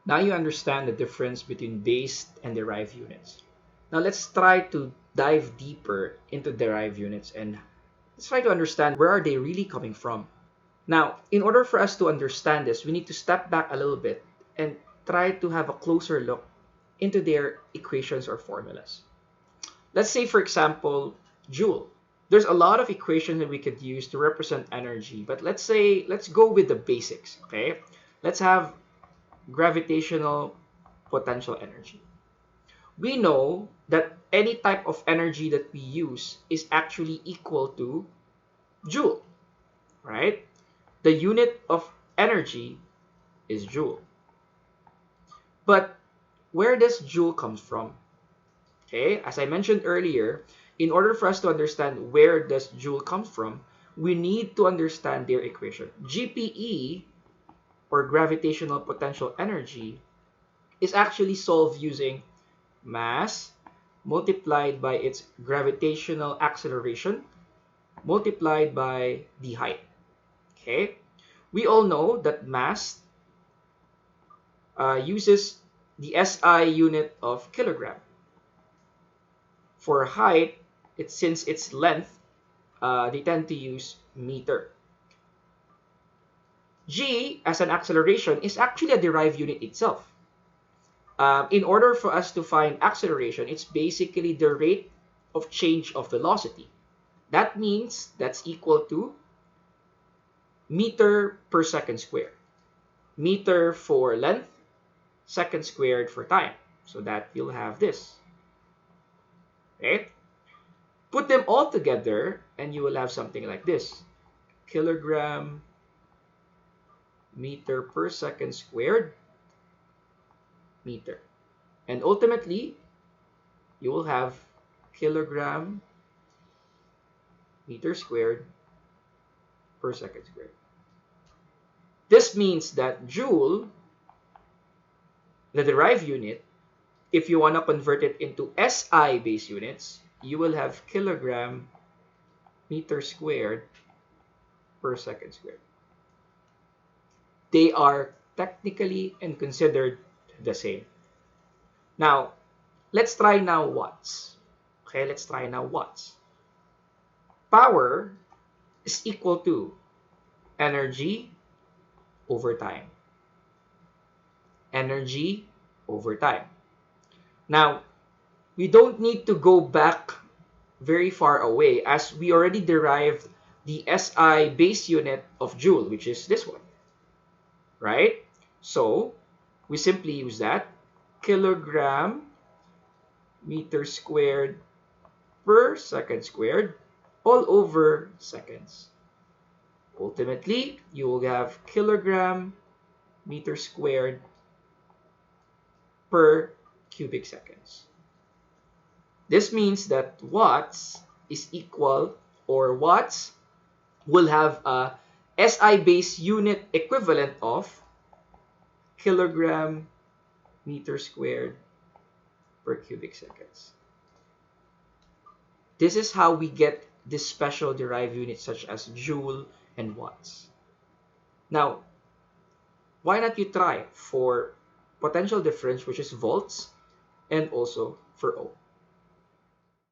Now you understand the difference between based and derived units. Now let's try to dive deeper into derived units and let's try to understand where are they really coming from. Now, in order for us to understand this, we need to step back a little bit and try to have a closer look into their equations or formulas. Let's say, for example, Joule. There's a lot of equations that we could use to represent energy, but let's go with the basics, okay? Let's have gravitational potential energy. We know that any type of energy that we use is actually equal to joule, right? The unit of energy is joule. But where does joule comes from? Okay, as I mentioned earlier, in order for us to understand where does joule come from, we need to understand their equation. GPE, or gravitational potential energy, is actually solved using mass multiplied by its gravitational acceleration multiplied by the height. Okay, we all know that mass uses the SI unit of kilogram. For height, since its length, they tend to use meter. G as an acceleration is actually a derived unit itself. In order for us to find acceleration, it's basically the rate of change of velocity. That means that's equal to meter per second squared. Meter for length, second squared for time. So that you'll have this. Okay? Put them all together and you will have something like this. Kilogram meter per second squared meter. And ultimately, you will have kilogram meter squared per second squared. This means that joule, the derived unit, if you want to convert it into SI base units, you will have kilogram meter squared per second squared. They are technically and considered the same. Now, let's try now watts. Okay, let's try now watts. Power is equal to energy over time. Energy over time. Now, we don't need to go back very far away as we already derived the SI base unit of joule, which is this one, right? So, we simply use that. Kilogram meter squared per second squared all over seconds. Ultimately, you will have kilogram meter squared per cubic seconds. This means that watts is equal, or watts will have a SI base unit equivalent of kilogram meter squared per cubic seconds. This is how we get this special derived units such as joule and watts. Now, why not you try for potential difference, which is volts, and also for ohm.